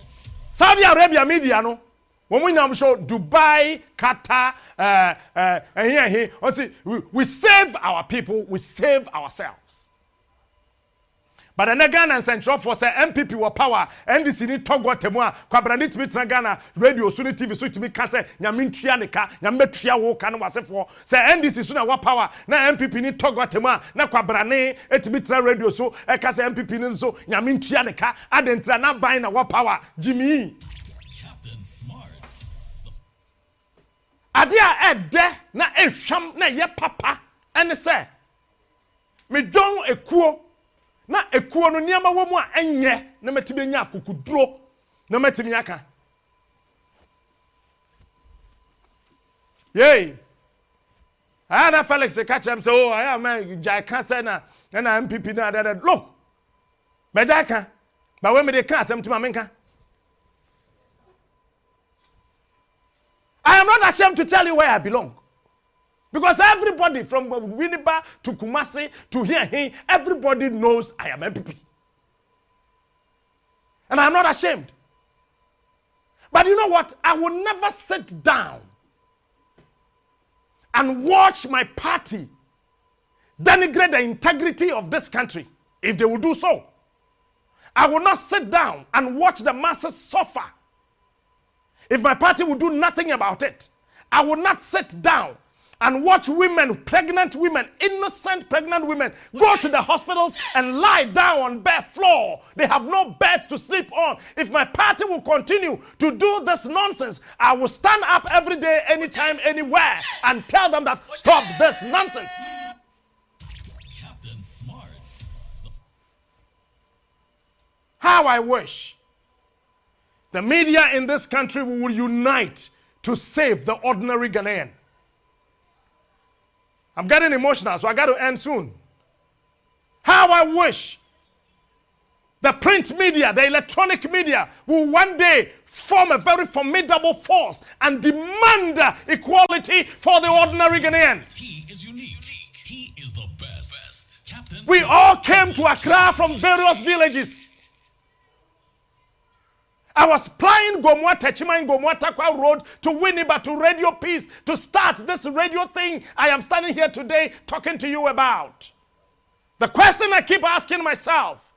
Speaker 1: Saudi Arabia media, no? When we now show Dubai, Qatar, and here, we save our people, we save ourselves. But the Ghana and Central Force MPP were power, NDC ni Togo Temwa, Kwabrani to be Ghana, radio, Sunni TV, so to be Kase, Yamintrianica, Yametria Wokan was for, say NDC Suna wa power, na MPP ni Togo Temwa, na Kwabrani, Etibitra radio, so, Ekase MPP ni so, Yamintrianica, Adentra, na buying a power, Jimmy.
Speaker 2: Captain Smart.
Speaker 1: Adia Ede, na Sham, na ye papa, and say, me don't a kuo. Na ekuo no niama wo mu a enye na metime nya akukuduro na metime aka yey ana Felix catch him say oh I am jai can say na MPP na that look me jai can but when me dey can asem to ma menka I am not ashamed to tell you where I belong. Because everybody from Winnipeg to Kumasi to here, everybody knows I am MPP. And I'm not ashamed. But you know what? I will never sit down and watch my party denigrate the integrity of this country if they will do so. I will not sit down and watch the masses suffer if my party will do nothing about it. I will not sit down and watch women, pregnant women, innocent pregnant women, go to the hospitals and lie down on bare floor. They have no beds to sleep on. If my party will continue to do this nonsense, I will stand up every day, anytime, anywhere, and tell them that stop this nonsense.
Speaker 2: Captain Smart.
Speaker 1: How I wish the media in this country will unite to save the ordinary Ghanaian. I'm getting emotional, so I got to end soon. How I wish the print media, the electronic media will one day form a very formidable force and demand equality for the ordinary Ghanaian.
Speaker 2: He is unique. He is the best. Captain
Speaker 1: We
Speaker 2: Smart.
Speaker 1: all came to Accra from various villages. I was flying Gomwa Techima in Gomwa Takwa Road to Winnipeg to Radio Peace to start this radio thing I am standing here today talking to you about. The question I keep asking myself,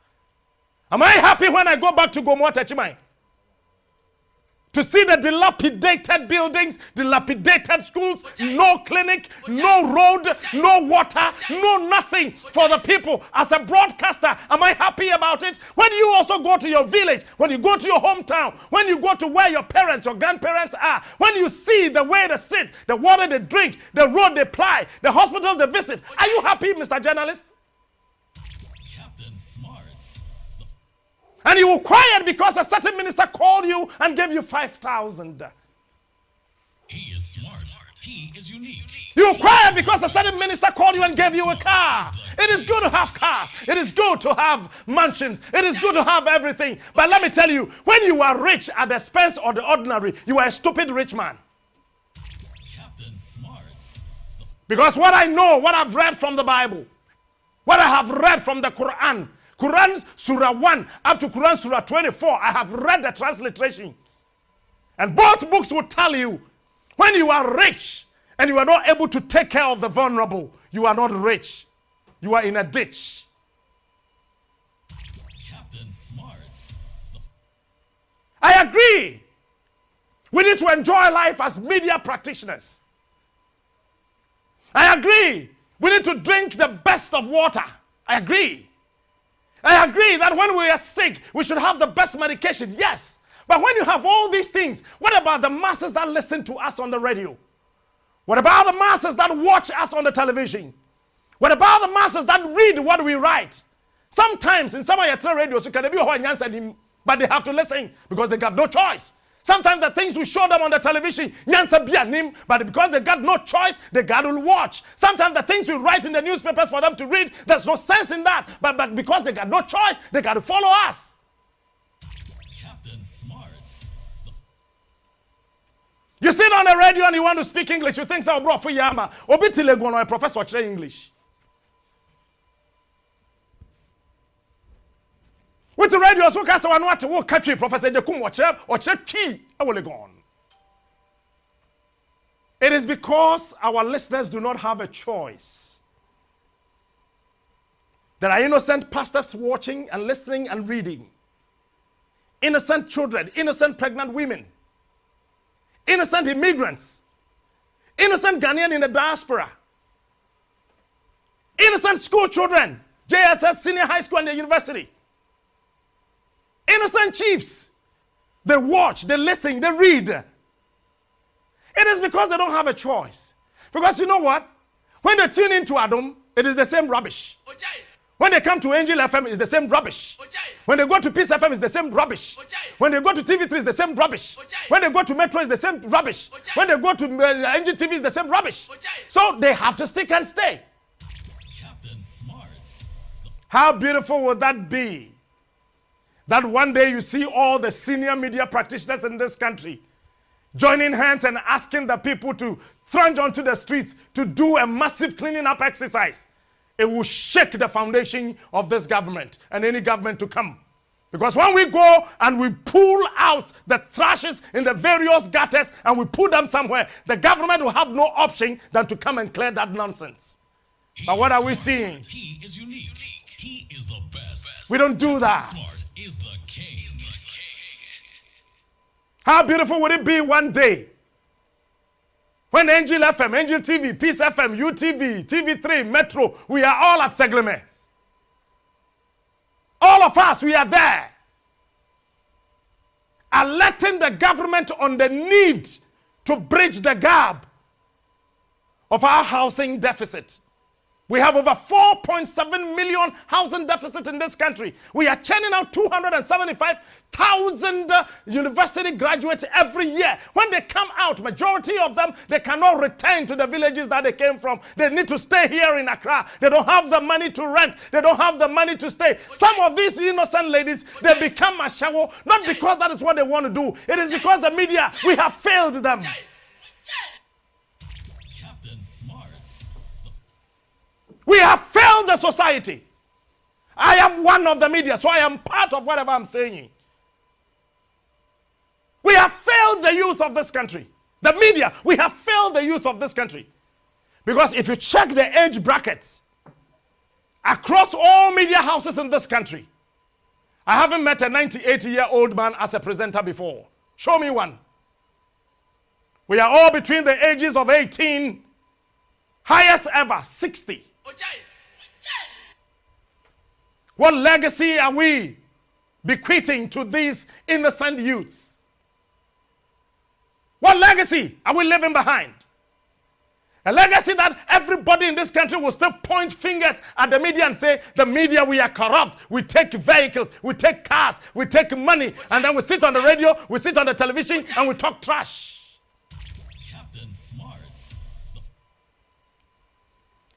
Speaker 1: am I happy when I go back to Gomwa Techima? To see the dilapidated buildings, dilapidated schools, no clinic, no road, no water, no nothing for the people. As a broadcaster, am I happy about it? When you also go to your village, when you go to your hometown, when you go to where your parents or grandparents are, when you see the way they sit, the water they drink, the road they ply, the hospitals they visit, are you happy, Mr. Journalist?
Speaker 2: Captain Smart.
Speaker 1: And you were quiet because a certain minister called you and gave you 5,000.
Speaker 2: He is smart. He is unique.
Speaker 1: You were quiet because a certain minister called you and gave you a car. It is good to have cars. It is good to have mansions. It is good to have everything. But let me tell you, when you are rich at the expense of the ordinary, you are a stupid rich man.
Speaker 2: Captain Smart.
Speaker 1: Because what I know, what I've read from the Bible, what I have read from the Quran Surah 1 up to Quran Surah 24, I have read the transliteration. And both books will tell you, when you are rich and you are not able to take care of the vulnerable, you are not rich. You are in a ditch.
Speaker 2: Captain Smart.
Speaker 1: I agree. We need to enjoy life as media practitioners. I agree. We need to drink the best of water. I agree. I agree that when we are sick, we should have the best medication. Yes. But when you have all these things, what about the masses that listen to us on the radio? What about the masses that watch us on the television? What about the masses that read what we write? Sometimes in some of your radios, you can be a but they have to listen because they got no choice. Sometimes the things we show them on the television, but because they got no choice, they got to watch. Sometimes the things we write in the newspapers for them to read, there's no sense in that. But because they got no choice, they got to follow us.
Speaker 2: Captain Smart.
Speaker 1: You sit on the radio and you want to speak English, you think so, bro, for Yama. Obitile go no a professor English. With the radio, so cast one what to country, Professor Jakum or Tea, I will go on. It is because our listeners do not have a choice. There are innocent pastors watching and listening and reading. Innocent children, innocent pregnant women, innocent immigrants, innocent Ghanaian in the diaspora, innocent school children, JSS, senior high school and the university. Innocent chiefs, they watch, they listen, they read. It is because they don't have a choice. Because you know what? When they tune into Adam, it is the same rubbish. When they come to Angel FM, it's the same rubbish. When they go to Peace FM, it's the same rubbish. When they go to TV3, it's the same rubbish. When they go to Metro, it's the same rubbish. When they go to Angel TV, it's the same rubbish. So they have to stick and stay.
Speaker 2: Captain Smart.
Speaker 1: How beautiful would that be? That one day you see all the senior media practitioners in this country joining hands and asking the people to plunge onto the streets to do a massive cleaning up exercise. It will shake the foundation of this government and any government to come. Because when we go and we pull out the trashes in the various gutters and we put them somewhere, the government will have no option than to come and clear that nonsense. But what are we seeing?
Speaker 2: He is unique. He is the best.
Speaker 1: We don't do that.
Speaker 2: Smart is the king.
Speaker 1: How beautiful would it be one day when Angel FM, Angel TV, Peace FM, UTV, TV3, Metro, we are all at Segleme. All of us, we are there. Alerting the government on the need to bridge the gap of our housing deficit. We have over 4.7 million housing deficit in this country. We are churning out 275,000 university graduates every year. When they come out, majority of them, they cannot return to the villages that they came from. They need to stay here in Accra. They don't have the money to rent. They don't have the money to stay. Some of these innocent ladies, they become ashawo, not because that is what they want to do. It is because the media, we have failed them. We have failed the society. I am one of the media, so I am part of whatever I'm saying. We have failed the youth of this country. The media, we have failed the youth of this country. Because if you check the age brackets across all media houses in this country, I haven't met a 98-year-old man as a presenter before. Show me one. We are all between the ages of 18, highest ever, 60. What legacy are we bequeathing to these innocent youths? What legacy are we leaving behind? A legacy that everybody in this country will still point fingers at the media and say, the media, we are corrupt. We take vehicles, we take cars, we take money, and then we sit on the radio, we sit on the television, and we talk trash.
Speaker 2: Captain Smart.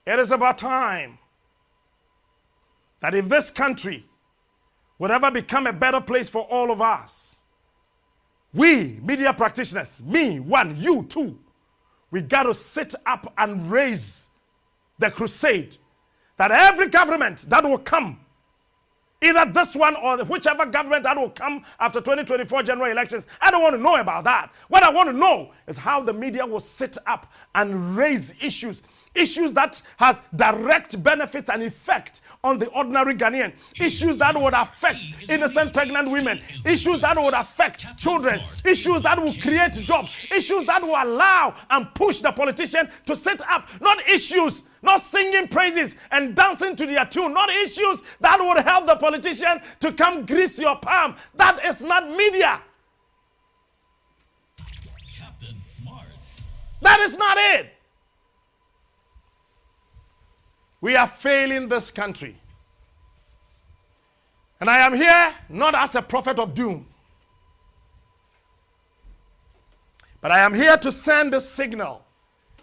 Speaker 1: It is about time that if this country would ever become a better place for all of us, we, media practitioners, me, one, you, two, we got to sit up and raise the crusade that every government that will come Either this one or whichever government that will come after 2024 general elections. I don't want to know about that. What I want to know is how the media will sit up and raise issues that has direct benefits and effect on the ordinary Ghanaian, issues that would affect innocent pregnant women, issues that would affect children, issues that will create jobs, issues that will allow and push the politician to sit up, not issues, not singing praises and dancing to their tune, not issues that would help the politician to come grease your palm. That is not media.
Speaker 2: Captain Smart.
Speaker 1: That is not it. We are failing this country. And I am here not as a prophet of doom, but I am here to send a signal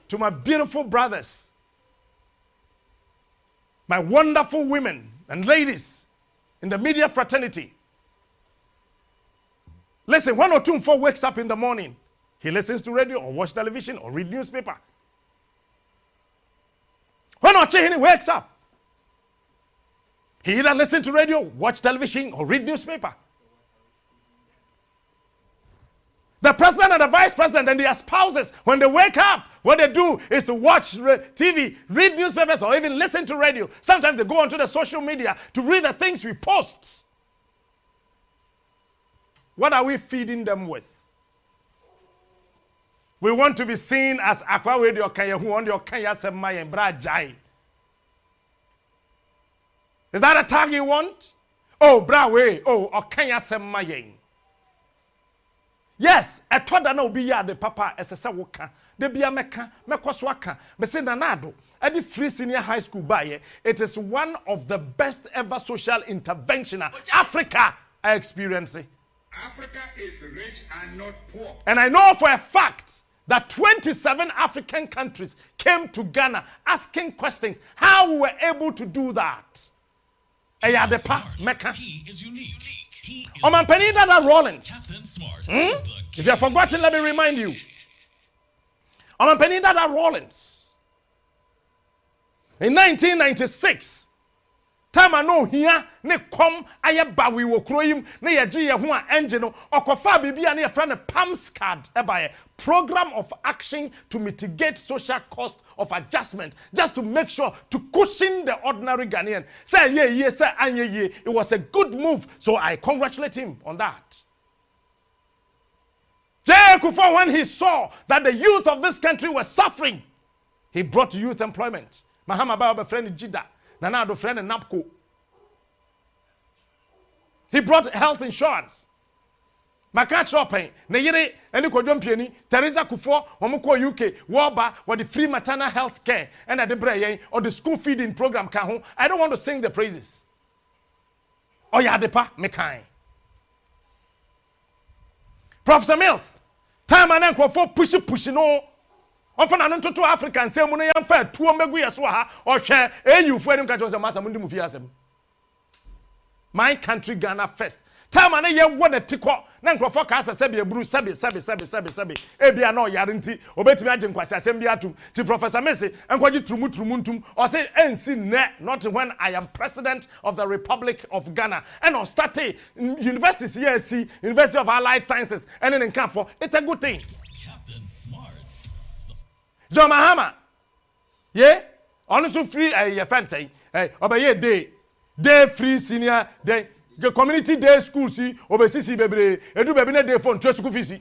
Speaker 1: to my beautiful brothers, my wonderful women and ladies in the media fraternity. Listen, when Otumfo wakes up in the morning, he listens to radio or watch television or read newspaper. When Ochehini wakes up, he either listens to radio, watch television, or read newspaper. The president and the vice president and their spouses, when they wake up, what they do is to watch TV, read newspapers, or even listen to radio. Sometimes they go onto the social media to read the things we post. What are we feeding them with? We want to be seen as Akwa Radio Kanya who on your Kanya Semai and Brajai. Is that a tag you want? Oh, Brawe, oh, Okanya Semai. Yes, a toda no be ya de papa as a sawoka, de be a meka, mekoswaka, Messinanado, at the free senior high school by it is one of the best ever social intervention Africa I experience.
Speaker 3: Africa is rich and not poor.
Speaker 1: And I know for a fact that 27 African countries came to Ghana asking questions how we were able to do that.
Speaker 2: He is unique. He is
Speaker 1: Omampeni Dada Rollins.
Speaker 2: Captain Smart.
Speaker 1: If you have forgotten, let me remind you. Omampeni Dada Rollins. In 1996, time I know here, ne kom ayeba we wo kroyim ne yeji ye ho a engine no okofa bibia ne friend PAMS card eba program of action to mitigate social cost of adjustment, just to make sure to cushion the ordinary Ghanaian. Say yeah, say anye ye. It was a good move, so I congratulate him on that. Yei Captain, when he saw that the youth of this country were suffering, he brought youth employment. Mahama Baba friend Jida, Nana do friend Napco. He brought health insurance. Maka shopping, ne yere eni kwadwom piani, Teresa Kufo, omukọ UK, Woba, with the free maternal health care, and at the brain or the school feeding program ka ho. I don't want to sing the praises. Oh yeah, depa mekai. Professor Mills, time and enkofo push no. Often I don't to African say mun yam fa tuo megu yeso ha, or hwe EU fu enim ka jo se masa mun di mu fi asem. My country Ghana first. Time and ye won a tiko, Nankrofa Casa Sebi, Bruce Sabi. Ebia no yarinti, obetimi agin kwasi asem bi atum. To Professor Messi, and kwaji trumuntum, or say NC ne, not when I am president of the Republic of Ghana. And on starte University CSC, University of Allied Sciences, and in Campo, it's a good thing.
Speaker 2: Captain Smart.
Speaker 1: John Mahama. Yeah? Honestly free a fancy. Obey day free senior day. The community day school see obesisi bebre edu bebe na day phone school fees.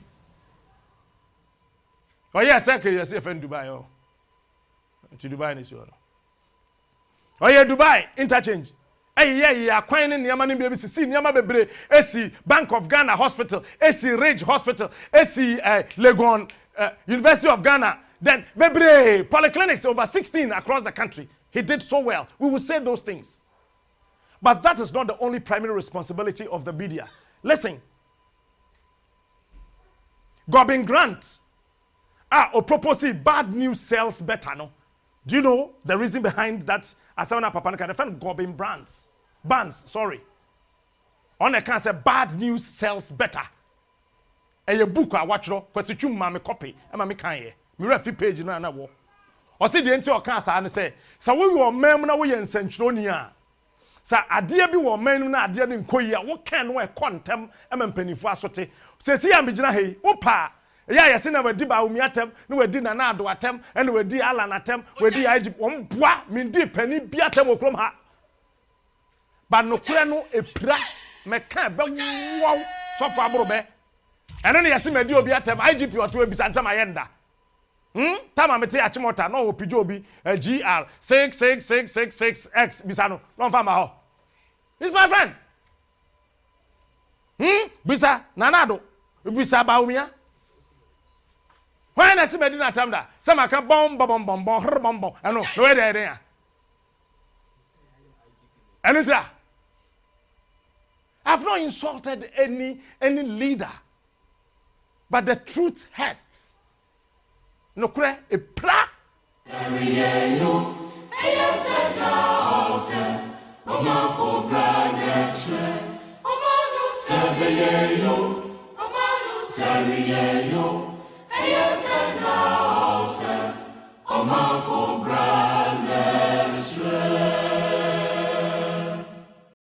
Speaker 1: Oh yes, okay, yes, friend Dubai oh. To Dubai is your. Oh yeah, Dubai interchange. Yeah, akwan ne niam ne bebe sisi niam bebre esi Bank of Ghana Hospital, esi Ridge Hospital, esi Legon University of Ghana. Then bebre polyclinics over 16 across the country. He did so well. We will say those things. But that is not the only primary responsibility of the media. Listen. Gobin Grant. Propose bad news sells better, no? Do you know the reason behind that? Asana Papanaka, the friend Gobin Barnes, sorry. On a can say bad news sells better. A book I watch no, question mama copy, and mammy kanye. Me refi page no na wo. O see the enti o can say, "Sa we your mem na we yen centronia." sa adeɛ bi wɔ man na adeɛ ne nkɔ yi a wo kan no e kontem e mpanifo asote se si am bigina hei wo pa ya yɛse na wadi ba umi atem na wadi na na ado atem na wadi ala na atem wadi IG wɔn boa mendi pani bi atem okrom ha ba no kura no epira meka be wow sofo aborobe ene ne yɛse madi obi atem IGP oto ebisa nsɛm ayenda tama mete achimota no opijo obi GR 66666X bisa no fa ma ho. This my friend. Bisa nanado bisa ba umia. When I see Medina Tamda, some aka bomb ano no we there. Anutra. I've not insulted any leader. But the truth hurts. No kure e pra.